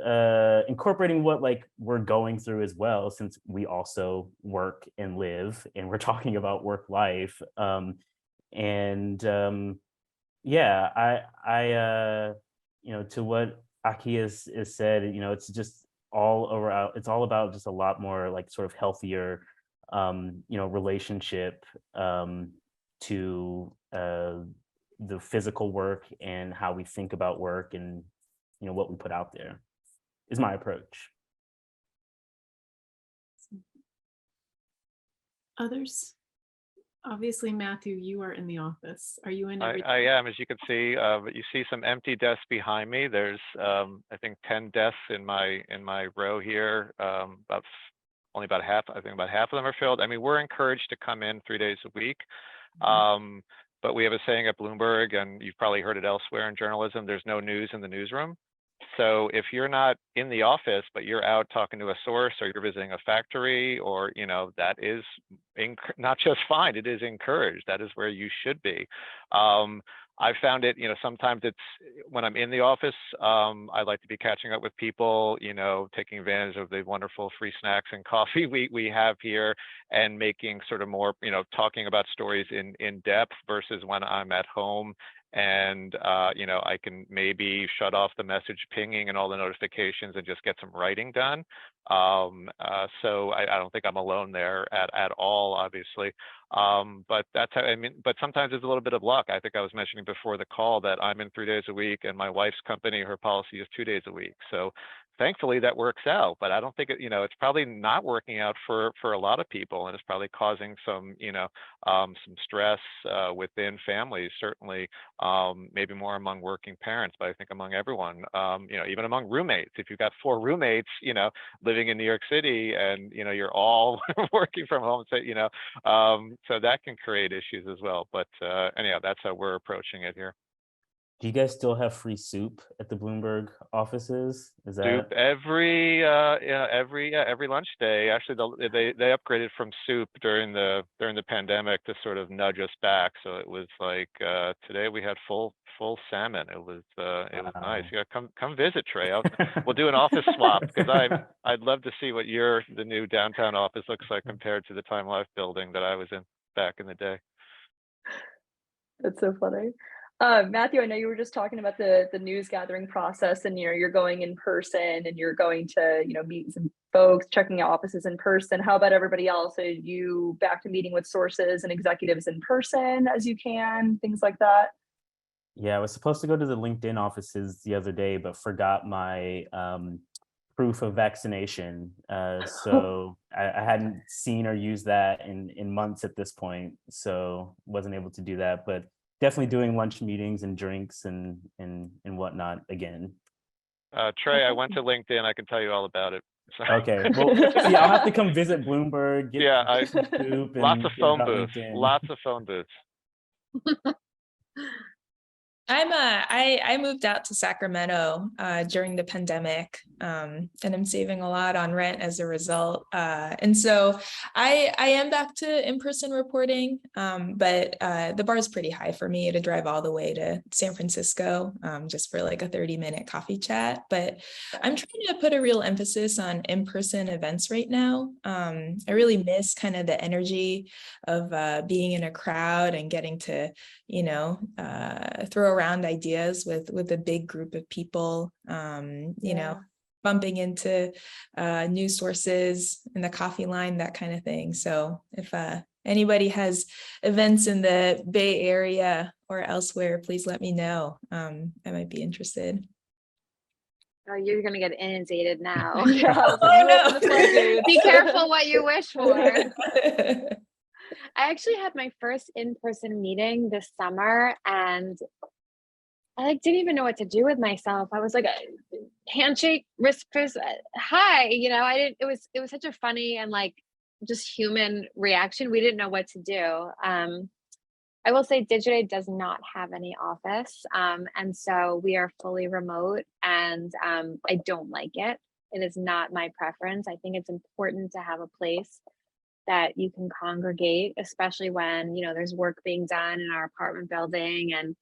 incorporating what like we're going through as well, since we also work and live and we're talking about work life. And yeah, to what Aki is said, it's just all around, it's all about just a lot more like sort of healthier relationship to the physical work and how we think about work, and what we put out there is my approach. Others? Obviously, Matthew, you are in the office. Are you in every I am, as you can see, but you see some empty desks behind me. There's I think 10 desks in my row here. Only about half, I think about half of them are filled. I mean, we're encouraged to come in 3 days a week. But we have a saying at Bloomberg, and you've probably heard it elsewhere in journalism, there's no news in the newsroom. So if you're not in the office, but you're out talking to a source, or you're visiting a factory, or, that is not just fine, it is encouraged. That is where you should be. I found it, sometimes it's when I'm in the office, I like to be catching up with people, taking advantage of the wonderful free snacks and coffee we have here, and making sort of more, talking about stories in depth, versus when I'm at home and I can maybe shut off the message pinging and all the notifications and just get some writing done. So I don't think I'm alone there at all, obviously. But that's how, but sometimes it's a little bit of luck. I think I was mentioning before the call that I'm in 3 days a week, and my wife's company, her policy is 2 days a week. So thankfully that works out, but I don't think it's probably not working out for a lot of people, and it's probably causing some stress within families, certainly, maybe more among working parents, but I think among everyone, even among roommates. If you've got 4 roommates, living in New York City, and you're all working from home, so so that can create issues as well. But anyhow, that's how we're approaching it here. Do you guys still have free soup at the Bloomberg offices? Is that soup every lunch day? Actually, they upgraded from soup during the pandemic to sort of nudge us back. So it was like today we had full salmon. It was nice. Yeah, come visit, Trey. We'll do an office swap, because I'd love to see what the new downtown office looks like compared to the Time Life building that I was in back in the day. That's so funny. Matthew, I know you were just talking about the news gathering process, and you're going in person, and you're going to meet some folks, checking out offices in person. How about everybody else? Are you back to meeting with sources and executives in person as you can, things like that? Yeah, I was supposed to go to the LinkedIn offices the other day, but forgot my proof of vaccination. So I hadn't seen or used that in months at this point, so wasn't able to do that. But definitely doing lunch meetings and drinks and whatnot again. Trey, I went to LinkedIn. I can tell you all about it. Sorry. Okay. Well, see, I'll have to come visit Bloomberg. Get some soup, and lots of phone booths. LinkedIn. Lots of phone booths. I moved out to Sacramento during the pandemic, and I'm saving a lot on rent as a result. And so I am back to in-person reporting, but the bar is pretty high for me to drive all the way to San Francisco just for like a 30-minute coffee chat. But I'm trying to put a real emphasis on in-person events right now. I really miss kind of the energy of being in a crowd and getting to, throw around ideas with a big group of people, bumping into news sources in the coffee line, that kind of thing. So if anybody has events in the Bay Area or elsewhere, please let me know. I might be interested. Oh, you're gonna get inundated now. Yeah. Oh, no. Be careful what you wish for. I actually had my first in-person meeting this summer, and I didn't even know what to do with myself. I was like, handshake, wrist fist, hi. I didn't. It was such a funny and just human reaction. We didn't know what to do. I will say Digiday does not have any office, and so we are fully remote, and I don't like it. It is not my preference. I think it's important to have a place that you can congregate, especially when, there's work being done in our apartment building. And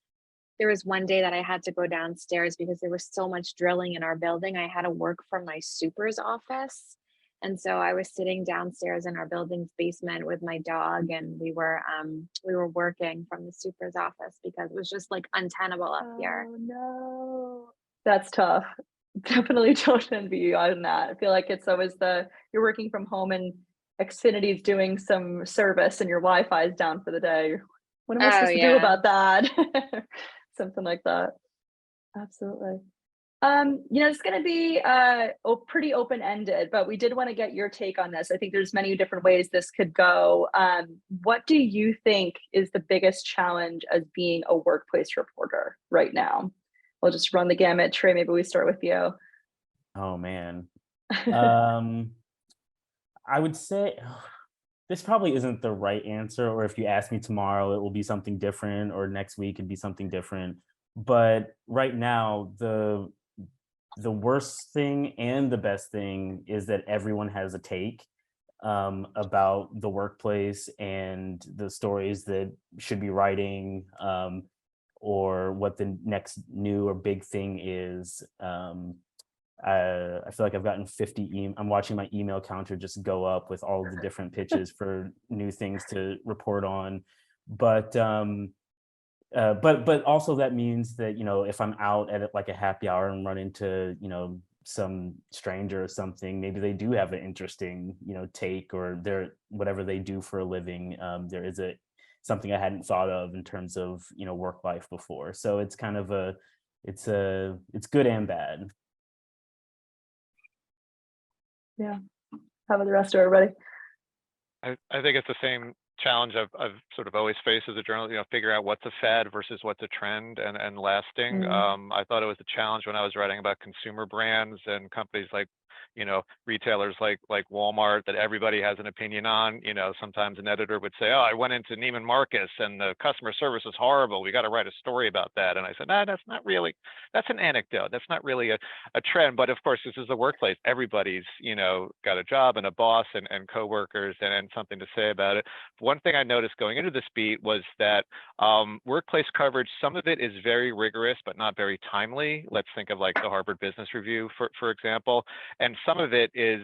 there was one day that I had to go downstairs because there was so much drilling in our building. I had to work from my super's office. And so I was sitting downstairs in our building's basement with my dog, and we were working from the super's office because it was just untenable up here. Oh no. That's tough. Definitely don't envy you on that. I feel like it's always you're working from home and Xfinity's doing some service and your Wi-Fi is down for the day. What am I supposed to do about that? Something like that. Absolutely. It's going to be pretty open-ended, but we did want to get your take on this. I think there's many different ways this could go. What do you think is the biggest challenge as being a workplace reporter right now? We'll just run the gamut. Trey, maybe we start with you. Oh man. I would say this probably isn't the right answer, or if you ask me tomorrow, it will be something different, or next week it'd be something different. But right now, the worst thing and the best thing is that everyone has a take about the workplace and the stories that should be writing, or what the next new or big thing is. I feel like I've gotten 50 I'm watching my email counter just go up with all of the different pitches for new things to report on. But also that means that, if I'm out at a happy hour and run into, some stranger or something, maybe they do have an interesting, take, or whatever they do for a living. There is something I hadn't thought of in terms of, work life before. So it's kind of it's good and bad. Yeah. How about the rest of everybody? I think it's the same challenge I've sort of always faced as a journalist, figure out what's a fad versus what's a trend and lasting. I thought it was a challenge when I was writing about consumer brands and companies like, retailers like Walmart that everybody has an opinion on. Sometimes an editor would say, oh, I went into Neiman Marcus and the customer service is horrible. We got to write a story about that. And I said, that's not really, that's an anecdote. That's not really a trend. But of course, this is the workplace. Everybody's, got a job and a boss and coworkers and something to say about it. One thing I noticed going into this beat was that workplace coverage, some of it is very rigorous, but not very timely. Let's think of the Harvard Business Review, for example. And some of it is,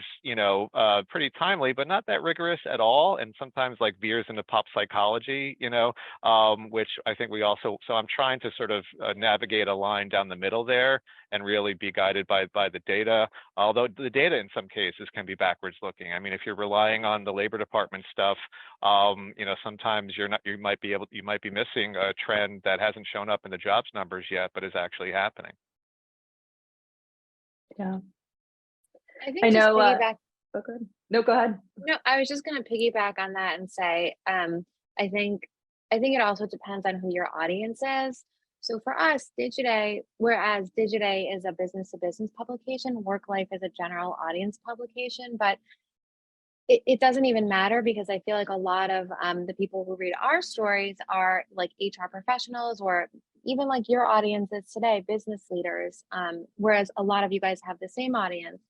pretty timely, but not that rigorous at all. And sometimes veers into pop psychology, which I think so I'm trying to sort of navigate a line down the middle there and really be guided by the data. Although the data in some cases can be backwards looking. I mean, if you're relying on the Labor Department stuff, sometimes you might be missing a trend that hasn't shown up in the jobs numbers yet, but is actually happening. Yeah. I think I know. piggyback. Oh, go ahead. No, go ahead. No, I was just going to piggyback on that and say, I think it also depends on who your audience is. So for us, Digiday, whereas Digiday is a business-to-business publication, Work Life is a general audience publication, but it doesn't even matter because I feel like a lot of the people who read our stories are HR professionals or even like your audiences today, business leaders, whereas a lot of you guys have the same audience.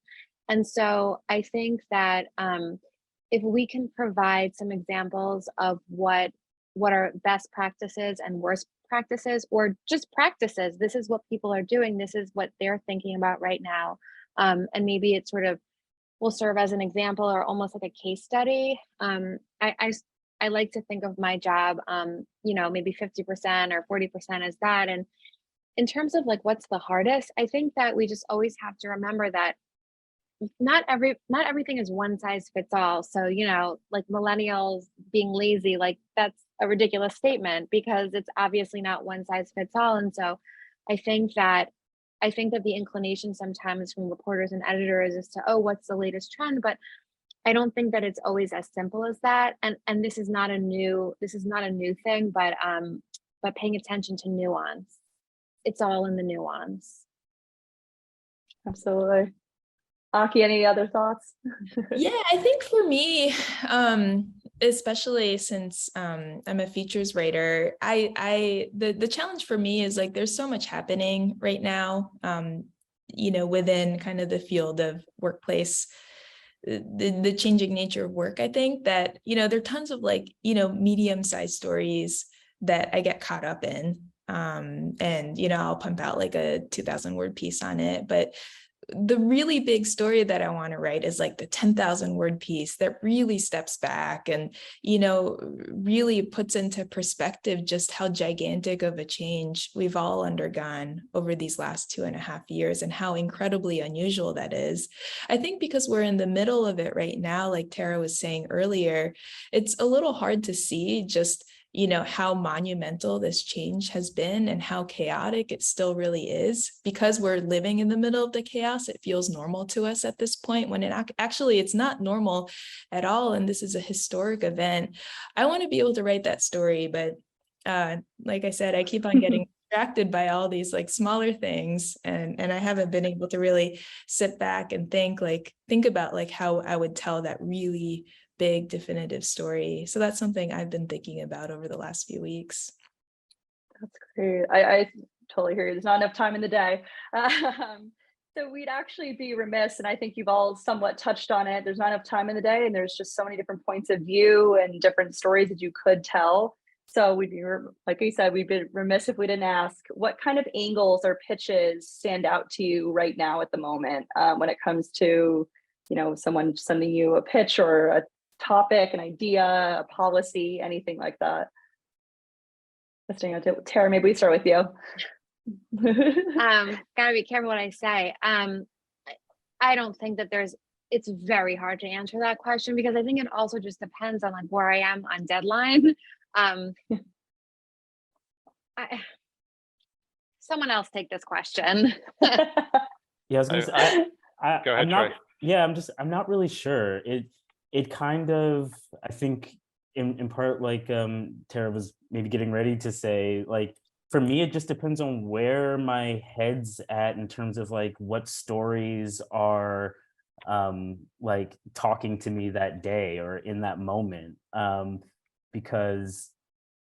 And so I think that if we can provide some examples of what are best practices and worst practices, or just practices, this is what people are doing, this is what they're thinking about right now, and maybe it sort of will serve as an example or almost like a case study. I like to think of my job, you know, maybe 50% or 40% as that. And in terms of like what's the hardest, I think that we just always have to remember that not everything is one size fits all. So, you know, like millennials being lazy, like that's a ridiculous statement because it's obviously not one size fits all. And so I think that the inclination sometimes from reporters and editors is to, oh, what's the latest trend? But I don't think that it's always as simple as that. And this is not a new thing, but paying attention to nuance. It's all in the nuance. Absolutely. Aki, any other thoughts? Yeah, I think for me, especially since I'm a features writer, the challenge for me is like there's so much happening right now, you know, within kind of the field of workplace, the changing nature of work. I think that, you know, there are tons of like, you know, medium-sized stories that I get caught up in. And, you know, I'll pump out like a 2,000 word piece on it, but the really big story that I want to write is like the 10,000 word piece that really steps back and, you know, really puts into perspective just how gigantic of a change we've all undergone over these last 2.5 years and how incredibly unusual that is. I think because we're in the middle of it right now, like Tara was saying earlier, it's a little hard to see just, you know, how monumental this change has been and how chaotic it still really is. Because we're living in the middle of the chaos, it feels normal to us at this point when it actually it's not normal at all. And this is a historic event. I want to be able to write that story, but like I said, I keep on getting distracted by all these like smaller things, and I haven't been able to really sit back and think about like how I would tell that really big definitive story. So that's something I've been thinking about over the last few weeks. That's great. I totally hear you. There's not enough time in the day. So we'd actually be remiss, and I think you've all somewhat touched on it. There's not enough time in the day, and there's just so many different points of view and different stories that you could tell. So we'd be, like you said, we'd be remiss if we didn't ask what kind of angles or pitches stand out to you right now at the moment when it comes to, you know, someone sending you a pitch or a topic, an idea, a policy, anything like that. Tara, maybe we start with you. Gotta be careful what I say. I don't think that it's very hard to answer that question because I think it also just depends on like where I am on deadline. Someone else take this question. Yeah, I was gonna say, Go ahead, Troy. Yeah, I'm not really sure. It kind of, I think in part, like Tara was maybe getting ready to say, like, for me, it just depends on where my head's at in terms of like what stories are like talking to me that day or in that moment. Because,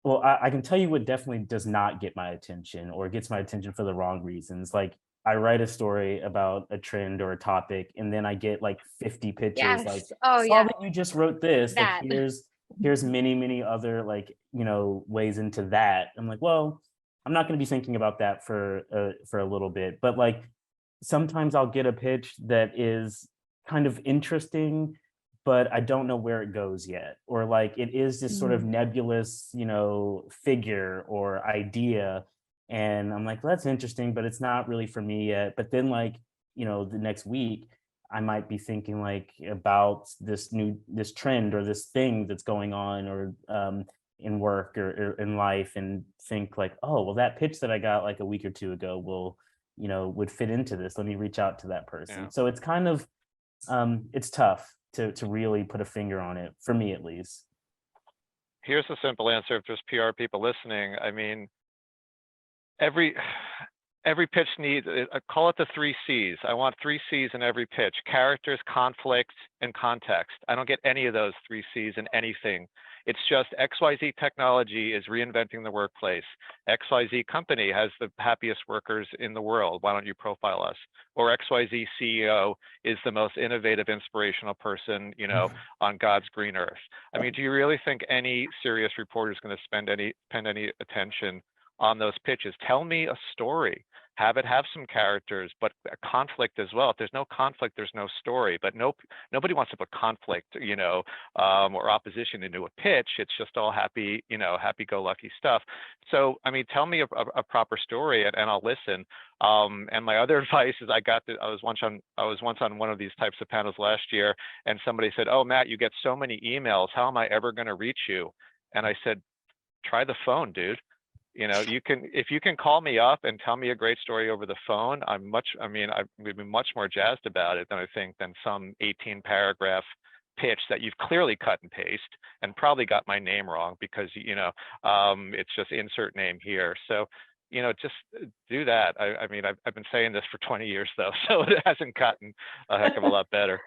well, I can tell you what definitely does not get my attention or gets my attention for the wrong reasons. Like, I write a story about a trend or a topic, and then I get like 50 pitches. Yes. Like, oh saw yeah, that you just wrote this. that. Like, here's many other, like, you know, ways into that. I'm like, well, I'm not going to be thinking about that for a little bit. But like, sometimes I'll get a pitch that is kind of interesting, but I don't know where it goes yet. Or like, it is this sort of nebulous, you know, figure or idea. And I'm like, well, that's interesting, but it's not really for me yet. But then, like, you know, the next week, I might be thinking like about this trend or this thing that's going on or in work or in life, and think like, oh, well, that pitch that I got like a week or two ago would fit into this. Let me reach out to that person. Yeah. So it's kind of, it's tough to really put a finger on it, for me at least. Here's a simple answer if there's PR people listening. I mean, every pitch needs, call it the 3 C's. I want 3 C's in every pitch: characters, conflict, and context. I don't get any of those 3 C's in anything It's just XYZ technology is reinventing the workplace. XYZ company has the happiest workers in the world. Why don't you profile us? Or XYZ CEO is the most innovative, inspirational person, you know, on God's green earth. I mean, do you really think any serious reporter is going to spend any attention on those pitches? Tell me a story. Have it have some characters, but a conflict as well. If there's no conflict, there's no story. But nobody wants to put conflict, you know, or opposition into a pitch. It's just all happy, you know, happy-go-lucky stuff. So, I mean, tell me a proper story, and I'll listen. And my other advice is, I was once on one of these types of panels last year, and somebody said, "Oh, Matt, you get so many emails. How am I ever going to reach you?" And I said, "Try the phone, dude. You know, if you can call me up and tell me a great story over the phone, I would be much more jazzed about it than some 18-paragraph pitch that you've clearly cut and paste and probably got my name wrong because, you know, it's just insert name here." So, you know, just do that. I mean, I've been saying this for 20 years though, so it hasn't gotten a heck of a lot better.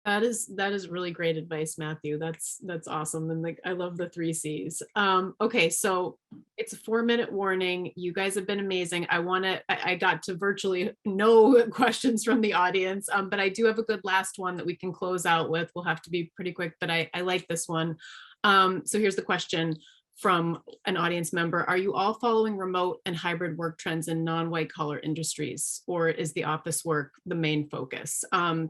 That is really great advice, Matthew. That's awesome. And like, I love the 3 C's. Okay, so it's a 4-minute warning. You guys have been amazing. I got to virtually no questions from the audience, but I do have a good last one that we can close out with. We'll have to be pretty quick, but I like this one. So here's the question from an audience member. Are you all following remote and hybrid work trends in non-white collar industries, or is the office work the main focus?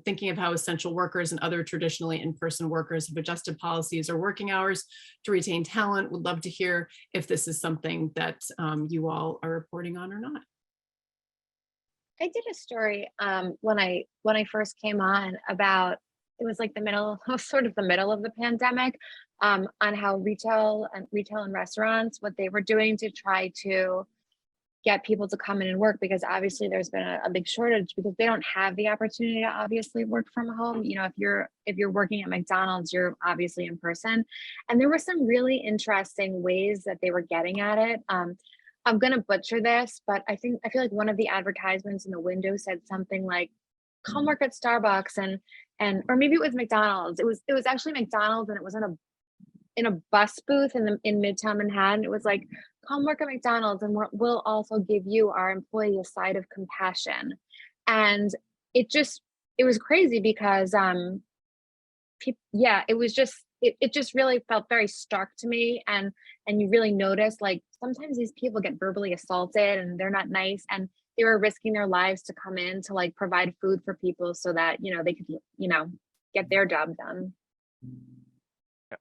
Thinking of how essential workers and other traditionally in-person workers have adjusted policies or working hours to retain talent. Would love to hear if this is something that you all are reporting on or not. I did a story when I first came on about, it was like the middle, sort of the middle of the pandemic, on how retail and restaurants, what they were doing to try to get people to come in and work, because obviously there's been a big shortage because they don't have the opportunity to obviously work from home. You know, if you're working at McDonald's, you're obviously in person. And there were some really interesting ways that they were getting at it. I'm gonna butcher this, but I feel like one of the advertisements in the window said something like, "Come work at Starbucks," and or maybe it was McDonald's. It was actually McDonald's, and it was in a bus booth in Midtown Manhattan. It was like, "Come work at McDonald's, and we'll also give you, our employee, a side of compassion." And it was crazy because it was just, it just really felt very stark to me. And you really notice, like, sometimes these people get verbally assaulted and they're not nice, and they were risking their lives to come in to like provide food for people so that, you know, they could, you know, get their job done.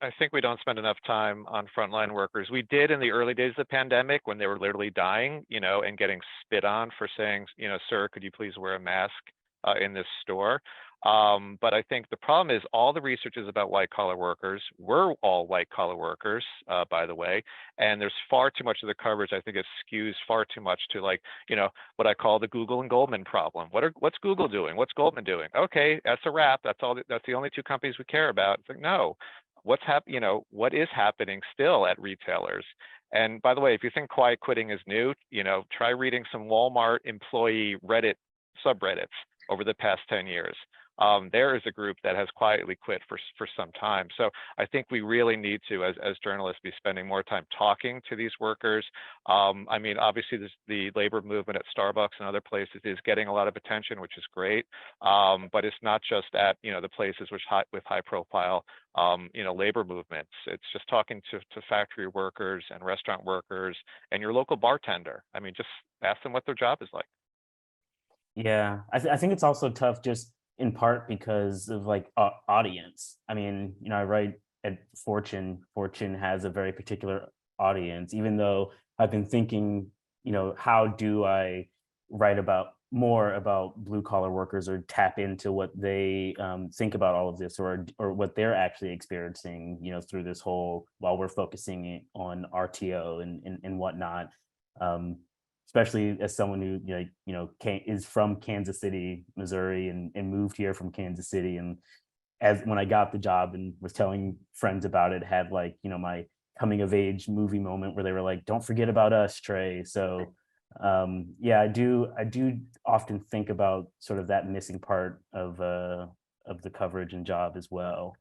I think we don't spend enough time on frontline workers. We did in the early days of the pandemic when they were literally dying, you know, and getting spit on for saying, you know, "Sir, could you please wear a mask in this store?" But I think the problem is all the research is about white collar workers. We're all white collar workers, by the way, and there's far too much of the coverage. I think it skews far too much to, like, you know, what I call the Google and Goldman problem. What's Google doing? What's Goldman doing? Okay, that's a wrap. That's the only two companies we care about. It's like, no. You know, what is happening still at retailers? And by the way, if you think quiet quitting is new, you know, try reading some Walmart employee Reddit subreddits over the past 10 years. There is a group that has quietly quit for some time. So I think we really need to, as journalists, be spending more time talking to these workers. I mean, obviously, the labor movement at Starbucks and other places is getting a lot of attention, which is great. But it's not just at, you know, the places with high profile, you know, labor movements. It's just talking to factory workers and restaurant workers and your local bartender. I mean, just ask them what their job is like. Yeah, I think it's also tough just in part because of like audience. I mean, you know, I write at Fortune. Fortune has a very particular audience, even though I've been thinking, you know, how do I write more about blue collar workers or tap into what they think about all of this, or what they're actually experiencing, you know, through this whole, while we're focusing on RTO and whatnot. Especially as someone who is from Kansas City, Missouri, and moved here from Kansas City, and when I got the job and was telling friends about it, had like, you know, my coming of age movie moment where they were like, "Don't forget about us, Trey." So yeah, I do often think about sort of that missing part of the coverage and job as well.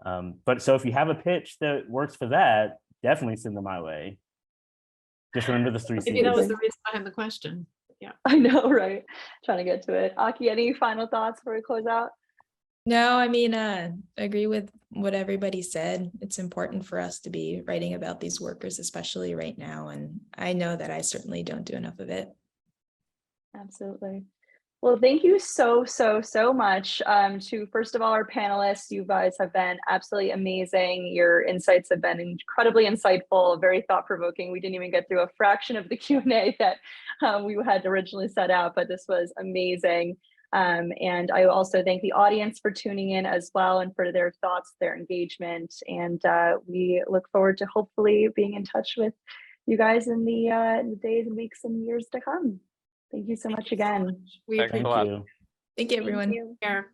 But so if you have a pitch that works for that, definitely send them my way. Just remember the 3 C's. Maybe that was the reason behind the question. Yeah. I know, right? Trying to get to it. Aki, any final thoughts before we close out? No, I mean, I agree with what everybody said. It's important for us to be writing about these workers, especially right now. And I know that I certainly don't do enough of it. Absolutely. Well, thank you so much to, first of all, our panelists. You guys have been absolutely amazing. Your insights have been incredibly insightful, very thought-provoking. We didn't even get through a fraction of the Q&A that we had originally set out, but this was amazing. And I also thank the audience for tuning in as well and for their thoughts, their engagement. And we look forward to hopefully being in touch with you guys in the days and weeks and years to come. Thank you so much again. We Thanks a appreciate lot. Thank you. Thank you, everyone. Thank you. it.